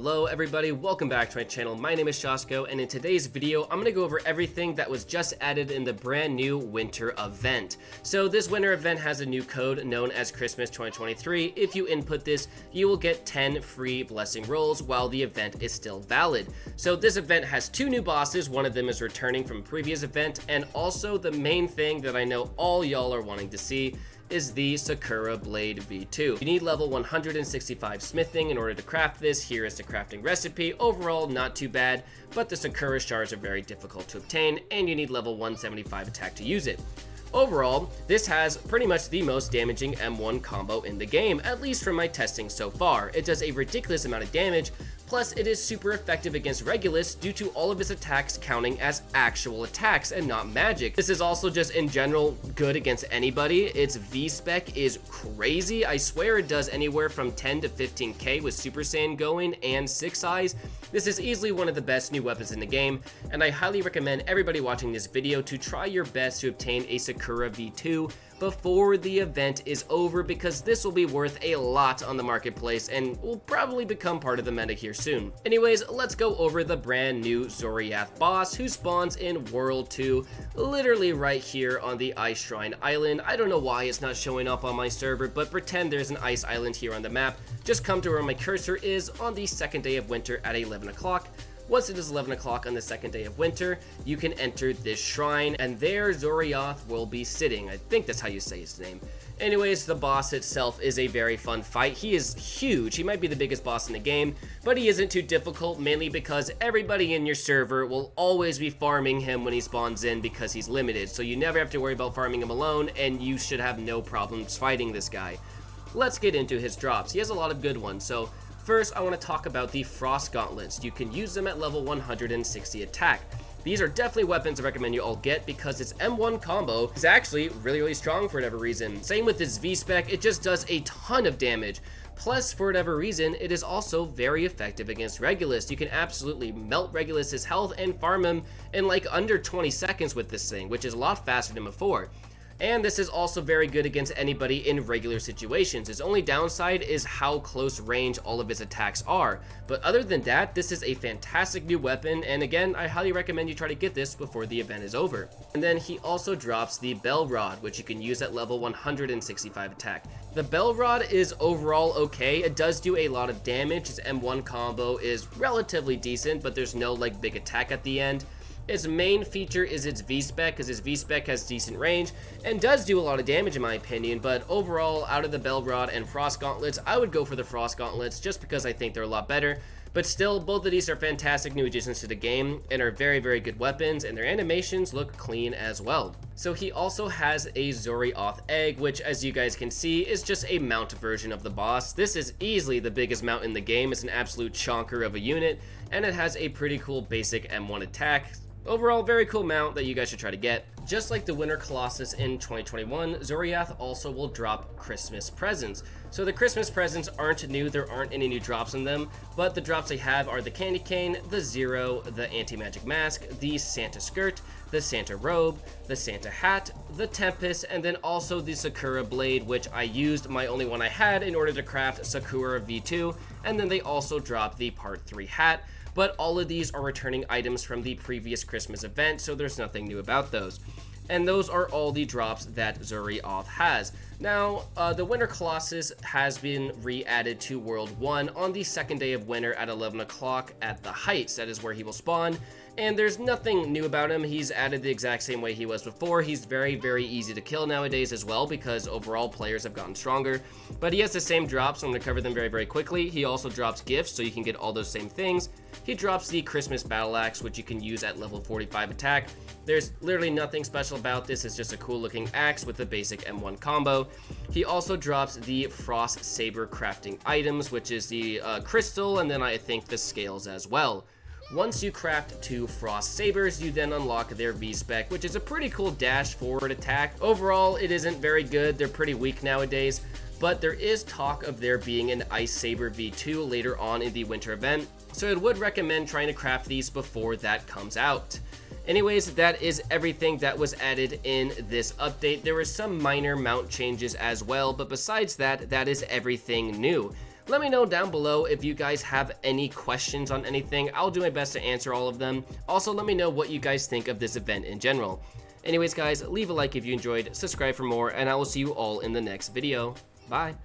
Hello everybody, welcome back to my channel. My name is Shasko, and in today's video, I'm going to go over everything that was just added in the brand new winter event. So this winter event has a new code known as Christmas 2023. If you input this, you will get 10 free blessing rolls while the event is still valid. So this event has two new bosses, one of them is returning from a previous event, and also the main thing that I know all y'all are wanting to see is the Sakura Blade V2. You need level 165 smithing in order to craft this. Here is the crafting recipe. Overall, not too bad, but the Sakura shards are very difficult to obtain, and you need level 175 attack to use it. Overall, this has pretty much the most damaging M1 combo in the game, at least from my testing so far. It does a ridiculous amount of damage, plus it is super effective against Regulus due to all of its attacks counting as actual attacks and not magic. This is also just in general good against anybody. Its V-spec is crazy. I swear it does anywhere from 10 to 15k with Super Saiyan going and 6 eyes. This is easily one of the best new weapons in the game, and I highly recommend everybody watching this video to try your best to obtain a Sakura V2 before the event is over, because this will be worth a lot on the marketplace and will probably become part of the meta here soon. Anyways, let's go over the brand new Zoriath boss who spawns in World 2, literally right here on the Ice Shrine Island. I don't know why it's not showing up on my server, but pretend there's an ice island here on the map. Just come to where my cursor is on the second day of winter at 11 o'clock. Once it is 11 o'clock on the second day of winter, you can enter this shrine, and there Zoriath will be sitting. I think that's how you say his name. Anyways, the boss itself is a very fun fight. He is huge. He might be the biggest boss in the game, but he isn't too difficult, mainly because everybody in your server will always be farming him when he spawns in because he's limited. So you never have to worry about farming him alone, and you should have no problems fighting this guy. Let's get into his drops. He has a lot of good ones. So first, I want to talk about the Frost Gauntlets. You can use them at level 160 attack. These are definitely weapons I recommend you all get because its M1 combo is actually really strong for whatever reason. Same with its V-spec, it just does a ton of damage. Plus, for whatever reason, it is also very effective against Regulus. You can absolutely melt Regulus's health and farm him in like under 20 seconds with this thing, which is a lot faster than before. And this is also very good against anybody in regular situations. Its only downside is how close range all of its attacks are. But other than that, this is a fantastic new weapon, and again, I highly recommend you try to get this before the event is over. And then he also drops the Bell Rod, which you can use at level 165 attack. The Bell Rod is overall okay. It does do a lot of damage. Its M1 combo is relatively decent, but there's no like big attack at the end. Its main feature is its V-spec, because its V-spec has decent range and does do a lot of damage in my opinion, but overall, out of the Bell Rod and Frost Gauntlets, I would go for the Frost Gauntlets just because I think they're a lot better. But still, both of these are fantastic new additions to the game and are very good weapons, and their animations look clean as well. So he also has a Zoriath egg, which as you guys can see is just a mount version of the boss. This is easily the biggest mount in the game. It's an absolute chonker of a unit, and it has a pretty cool basic M1 attack. Overall, very cool mount that you guys should try to get. Just like the Winter Colossus in 2021, Zoriath also will drop Christmas presents. So the Christmas presents aren't new, there aren't any new drops in them, but the drops they have are the Candy Cane, the Zero, the Anti-Magic Mask, the Santa Skirt, the Santa Robe, the Santa Hat, the Tempest, and then also the Sakura Blade, which I used my only one I had in order to craft Sakura V2, and then they also drop the Part 3 hat. But all of these are returning items from the previous Christmas event, so there's nothing new about those. And those are all the drops that Zoriath has. Now, the Winter Colossus has been re-added to World 1 on the second day of winter at 11 o'clock at the Heights. That is where he will spawn. And there's nothing new about him. He's added the exact same way he was before. He's very easy to kill nowadays as well, because overall players have gotten stronger. But he has the same drops, so I'm going to cover them very quickly. He also drops gifts, so you can get all those same things. He drops the Christmas Battle Axe, which you can use at level 45 attack. There's literally nothing special about this. It's just a cool looking axe with the basic M1 combo. He also drops the Frost Saber crafting items, which is the crystal, and then I think the scales as well. Once you craft 2 Frost Sabers, you then unlock their V-spec, which is a pretty cool dash forward attack. Overall, it isn't very good. They're pretty weak nowadays, but there is talk of there being an Ice Saber V2 later on in the winter event, so I would recommend trying to craft these before that comes out. Anyways, that is everything that was added in this update. There were some minor mount changes as well, but besides that, that is everything new. Let me know down below if you guys have any questions on anything. I'll do my best to answer all of them. Also, let me know what you guys think of this event in general. Anyways guys, leave a like if you enjoyed, subscribe for more, and I will see you all in the next video. Bye!